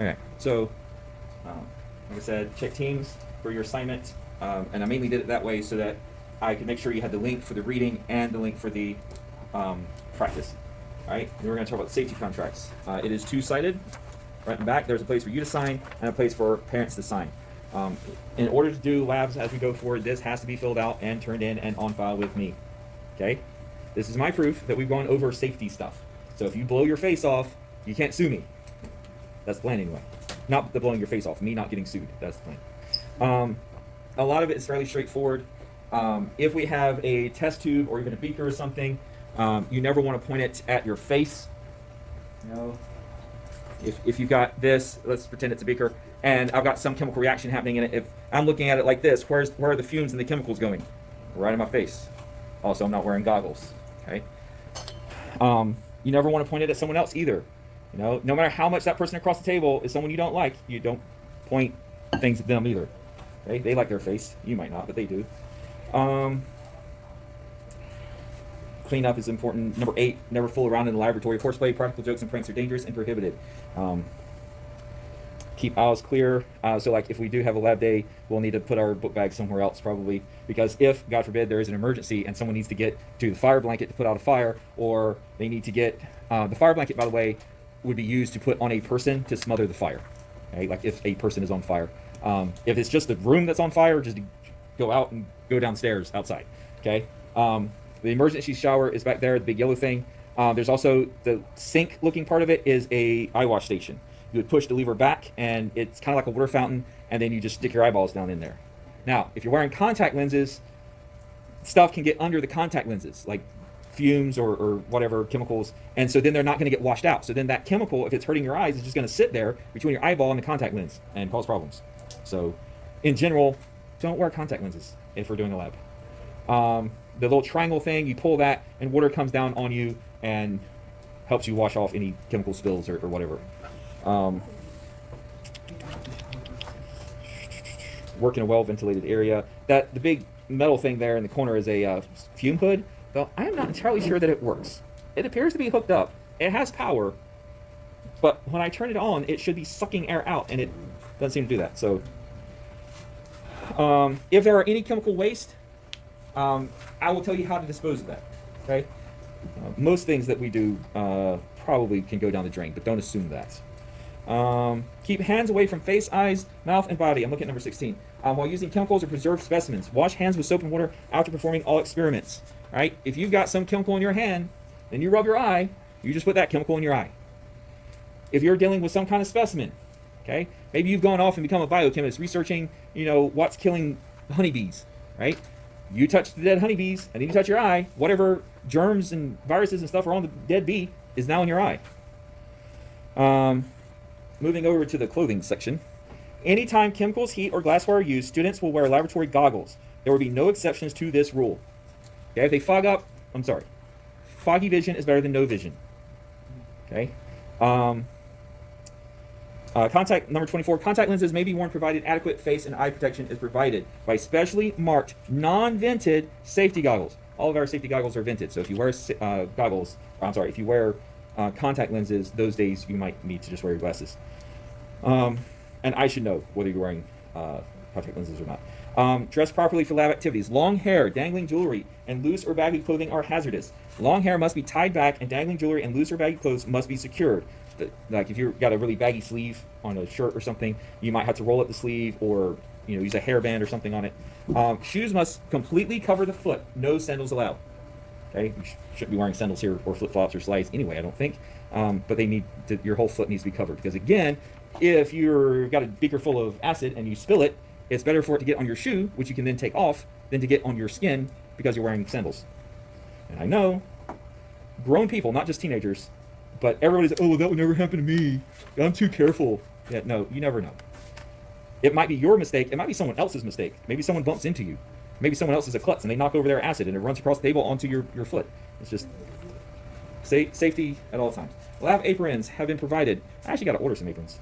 Okay, so like I said, check Teams for your assignment, and I mainly did it that way so that I could make sure you had the link for the reading and the link for the practice. All right, then we're going to talk about safety contracts. It is two-sided. Right in the back, there's a place for you to sign and a place for parents to sign. In order to do labs as we go forward, this has to be filled out and turned in and on file with me. Okay, this is my proof that we've gone over safety stuff. So if you blow your face off, you can't sue me. That's the plan anyway. Not the blowing your face off, me not getting sued. That's the plan. A lot of it is fairly straightforward. If we have a test tube or even a beaker or something, you never want to point it at your face. You know, if you've got this, let's pretend it's a beaker, and I've got some chemical reaction happening in it. If I'm looking at it like this, where are the fumes and the chemicals going? Right in my face. Also, I'm not wearing goggles. Okay. You never want to point it at someone else either. You know, no matter how much that person across the table is someone you don't like, you don't point things at them either. Okay? They like their face. You might not, but they do. Cleanup is important. Number 8, never fool around in the laboratory. Horseplay, practical jokes, and pranks are dangerous and prohibited. Keep aisles clear. So like if we do have a lab day, we'll need to put our book bag somewhere else probably, because if, God forbid, there is an emergency and someone needs to get to the fire blanket to put out a fire, or they need to get, the fire blanket, by the way, would be used to put on a person to smother the fire. Okay? Like if a person is on fire. If it's just the room that's on fire, just go out and go downstairs outside. Okay. The emergency shower is back there, the big yellow thing. There's also the sink looking part of it is a eye wash station. You would push the lever back and it's kind of like a water fountain, and then you just stick your eyeballs down in there. Now, if you're wearing contact lenses, stuff can get under the contact lenses, like fumes or whatever chemicals, and so then they're not going to get washed out. So then that chemical, if it's hurting your eyes, is just going to sit there between your eyeball and the contact lens and cause problems. So in general, don't wear contact lenses if we're doing a lab. The little triangle thing, you pull that and water comes down on you and helps you wash off any chemical spills or whatever. Work in a well-ventilated area. The big metal thing there in the corner is a fume hood. Though I am not entirely sure that it works. It appears to be hooked up. It has power, but when I turn it on, it should be sucking air out, and it doesn't seem to do that. So, if there are any chemical waste, I will tell you how to dispose of that. Okay. Most things that we do probably can go down the drain, but don't assume that. Keep hands away from face, eyes, mouth, and body. I'm looking at number 16. While using chemicals or preserved specimens, wash hands with soap and water after performing all experiments. Right? If you've got some chemical in your hand, then you rub your eye, you just put that chemical in your eye. If you're dealing with some kind of specimen, okay, maybe you've gone off and become a biochemist researching, what's killing honeybees, right? You touch the dead honeybees, and then you touch your eye, whatever germs and viruses and stuff are on the dead bee is now in your eye. Moving over to the clothing section. Anytime chemicals, heat, or glassware are used, students will wear laboratory goggles. There will be no exceptions to this rule. Okay, if they fog up, I'm sorry. Foggy vision is better than no vision. Okay. Contact number 24. Contact lenses may be worn provided adequate face and eye protection is provided by specially marked non-vented safety goggles. All of our safety goggles are vented, so if you wear if you wear contact lenses, those days you might need to just wear your glasses. And I should know whether you're wearing contact lenses or not. Dress properly for lab activities. Long hair, dangling jewelry, and loose or baggy clothing are hazardous. Long hair must be tied back, and dangling jewelry and loose or baggy clothes must be secured. Like if you've got a really baggy sleeve on a shirt or something, you might have to roll up the sleeve or use a hairband or something on it. Shoes must completely cover the foot. No sandals allowed. Okay, you shouldn't be wearing sandals here or flip-flops or slides anyway, I don't think. But your whole foot needs to be covered, because again, if you've got a beaker full of acid and you spill it, it's better for it to get on your shoe, which you can then take off, than to get on your skin because you're wearing sandals. And I know grown people, not just teenagers, but everybody's like, oh, that would never happen to me. I'm too careful. Yeah, no, you never know. It might be your mistake. It might be someone else's mistake. Maybe someone bumps into you. Maybe someone else is a klutz and they knock over their acid and it runs across the table onto your foot. It's just safety at all times. Lab aprons have been provided. I actually got to order some aprons.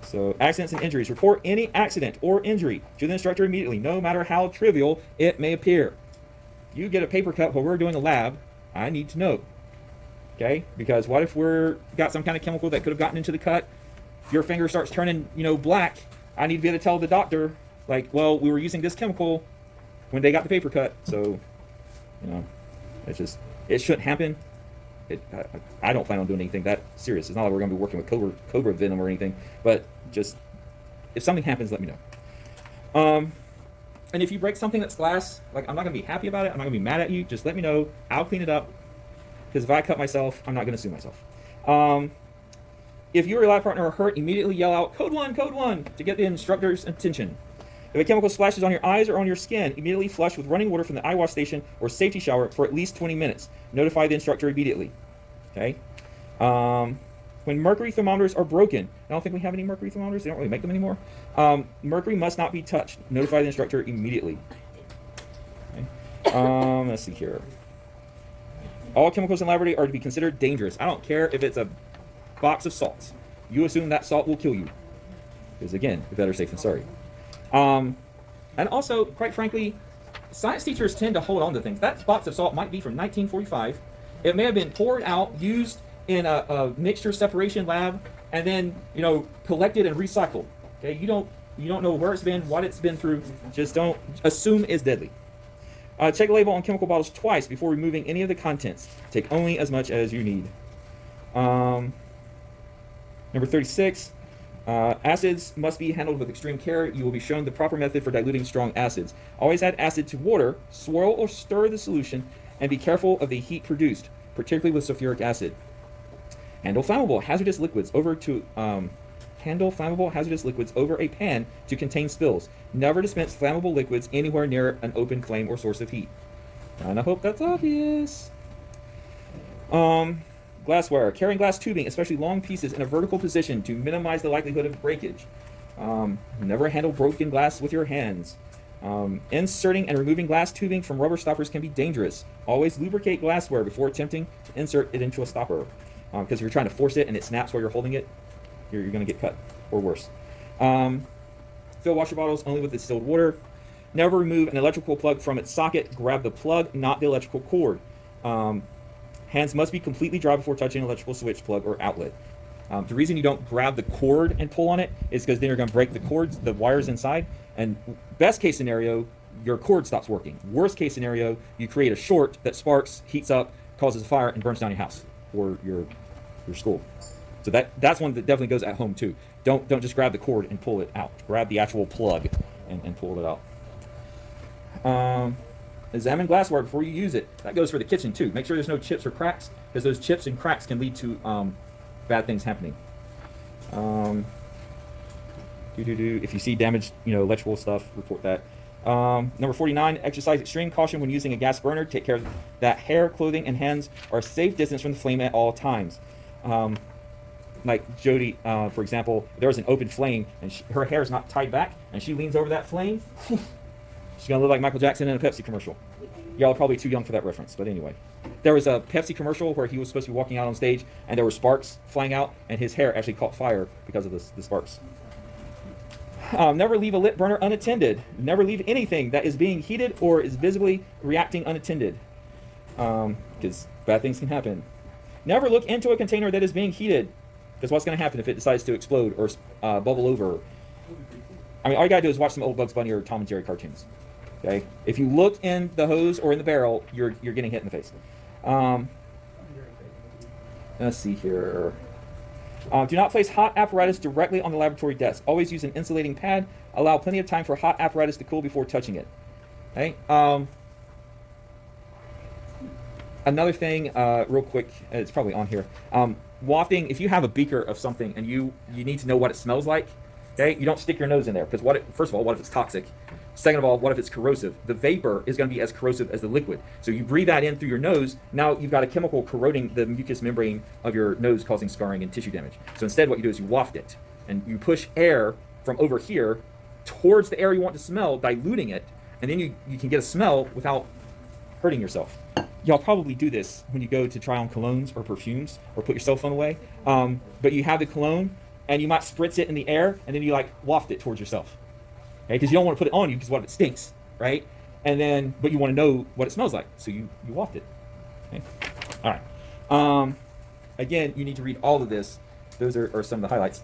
So accidents and injuries. Report any accident or injury to the instructor immediately, no matter how trivial it may appear. You get a paper cut while we're doing a lab, I need to know. Okay? Because what if we're got some kind of chemical that could have gotten into the cut? your finger starts turning, black, I need to be able to tell the doctor, like, well, we were using this chemical when they got the paper cut, so, it shouldn't happen. I don't plan on doing anything that serious. It's not like we're going to be working with cobra venom or anything, but just if something happens, let me know. And if you break something that's glass, like, I'm not going to be happy about it. I'm not going to be mad at you. Just let me know. I'll clean it up. Because if I cut myself, I'm not going to sue myself. If you or your lab partner are hurt, immediately yell out, "Code 1, Code 1," to get the instructor's attention. If a chemical splashes on your eyes or on your skin, immediately flush with running water from the eye wash station or safety shower for at least 20 minutes. Notify the instructor immediately. Okay? When mercury thermometers are broken, I don't think we have any mercury thermometers. They don't really make them anymore. Mercury must not be touched. Notify the instructor immediately. Okay. Let's see here. All chemicals in the laboratory are to be considered dangerous. I don't care if it's a box of salts. You assume that salt will kill you. Because again, you're better safe than sorry. And also, quite frankly, science teachers tend to hold on to things. That box of salt might be from 1945. It may have been poured out, used in a mixture separation lab, and then collected and recycled. Okay, you don't know where it's been, what it's been through. Just don't assume it's deadly. Check the label on chemical bottles twice before removing any of the contents. Take only as much as you need. Number 36. Acids must be handled with extreme care. You will be shown the proper method for diluting strong acids. Always add acid to water, swirl or stir the solution, and be careful of the heat produced, particularly with sulfuric acid. Handle flammable hazardous liquids over a pan to contain spills. Never dispense flammable liquids anywhere near an open flame or source of heat. And I hope that's obvious. Glassware. Carrying glass tubing, especially long pieces, in a vertical position to minimize the likelihood of breakage. Never handle broken glass with your hands. Inserting and removing glass tubing from rubber stoppers can be dangerous. Always lubricate glassware before attempting to insert it into a stopper. Because if you're trying to force it and it snaps while you're holding it, you're going to get cut, or worse. Fill washer bottles only with distilled water. Never remove an electrical plug from its socket. Grab the plug, not the electrical cord. Hands must be completely dry before touching an electrical switch, plug, or outlet. The reason you don't grab the cord and pull on it is because then you're going to break the cords, the wires inside. And best case scenario, your cord stops working. Worst case scenario, you create a short that sparks, heats up, causes a fire, and burns down your house or your school. So that's one that definitely goes at home too. Don't just grab the cord and pull it out. Grab the actual plug and pull it out. Examine glassware before you use it. That goes for the kitchen too. Make sure there's no chips or cracks, because those chips and cracks can lead to bad things happening. If you see damaged, electrical stuff, report that. Number 49, exercise extreme caution when using a gas burner. Take care that hair, clothing, and hands are a safe distance from the flame at all times. Like Jody, for example, if there was an open flame and her hair is not tied back and she leans over that flame, she's going to look like Michael Jackson in a Pepsi commercial. Y'all are probably too young for that reference, but anyway. There was a Pepsi commercial where he was supposed to be walking out on stage and there were sparks flying out and his hair actually caught fire because of the sparks. Never leave a lit burner unattended. Never leave anything that is being heated or is visibly reacting unattended, because bad things can happen. Never look into a container that is being heated, because what's going to happen if it decides to explode or bubble over? I mean, all you got to do is watch some old Bugs Bunny or Tom and Jerry cartoons. Okay, if you look in the hose or in the barrel, you're getting hit in the face. Let's see here. Do not place hot apparatus directly on the laboratory desk. Always use an insulating pad. Allow plenty of time for hot apparatus to cool before touching it. Okay. Another thing, real quick, it's probably on here. Wafting. If you have a beaker of something and you need to know what it smells like, okay, you don't stick your nose in there, because first of all, what if it's toxic? Second of all, what if it's corrosive? The vapor is going to be as corrosive as the liquid. So you breathe that in through your nose. Now you've got a chemical corroding the mucous membrane of your nose, causing scarring and tissue damage. So instead what you do is you waft it. And you push air from over here towards the air you want to smell, diluting it. And then you can get a smell without hurting yourself. Y'all probably do this when you go to try on colognes or perfumes or put your cell phone away. But you have the cologne and you might spritz it in the air and then you waft it towards yourself. Because you don't want to put it on you, because what if it stinks, right? But you want to know what it smells like, so you waft it. Okay? All right. Again, you need to read all of this. Those are some of the highlights.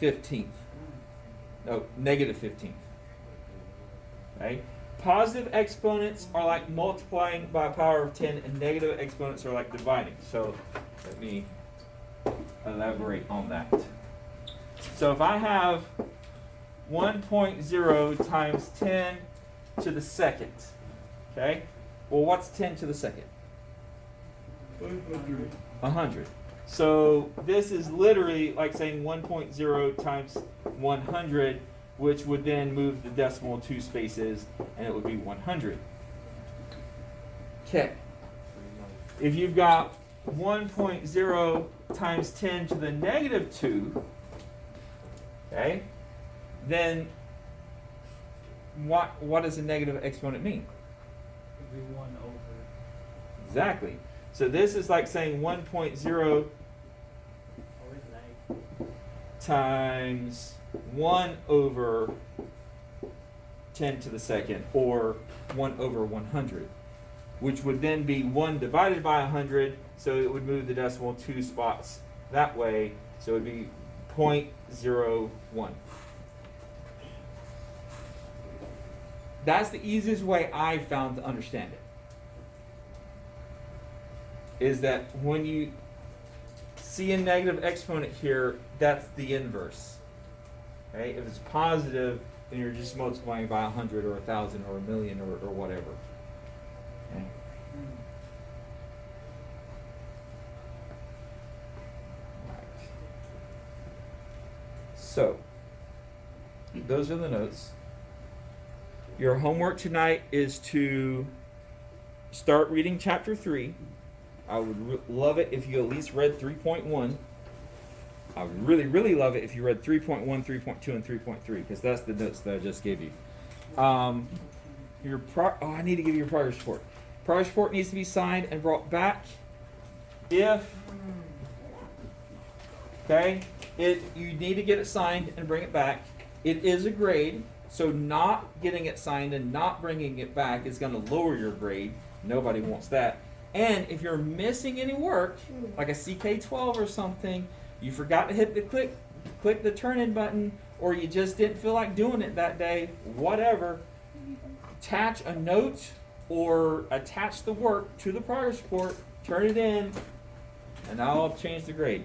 15th. no, negative 15th. Okay? Positive exponents are like multiplying by a power of 10, and negative exponents are like dividing. So let me elaborate on that. So if I have 1.0 times 10 to the second, okay? Well, what's 10 to the second? 100. So this is literally like saying 1.0 times 100, which would then move the decimal 2 spaces, and it would be 100. Okay. If you've got 1.0 times 10 to the negative 2, okay, then what does a negative exponent mean? It'd be 1 over. Exactly. So this is like saying 1.0 times 1 over 10 to the second, or 1 over 100, which would then be 1 divided by 100, so it would move the decimal 2 spots that way, so it would be 0.01. That's the easiest way I found to understand it. Is that when you see a negative exponent here, that's the inverse. Okay? If it's positive, then you're just multiplying by 100 or 1,000 or 1,000,000 or whatever. Okay? Right. So, those are the notes. Your homework tonight is to start reading chapter 3. I would love it if you at least read 3.1. I would really, really love it if you read 3.1, 3.2, and 3.3, because that's the notes that I just gave you. I need to give you your progress report. Progress report needs to be signed and brought back. You need to get it signed and bring it back. It is a grade, so not getting it signed and not bringing it back is going to lower your grade. Nobody wants that. And if you're missing any work, like a CK12 or something, you forgot to hit the click the turn in button, or you just didn't feel like doing it that day, whatever, attach a note or attach the work to the progress report, turn it in, and I'll change the grade.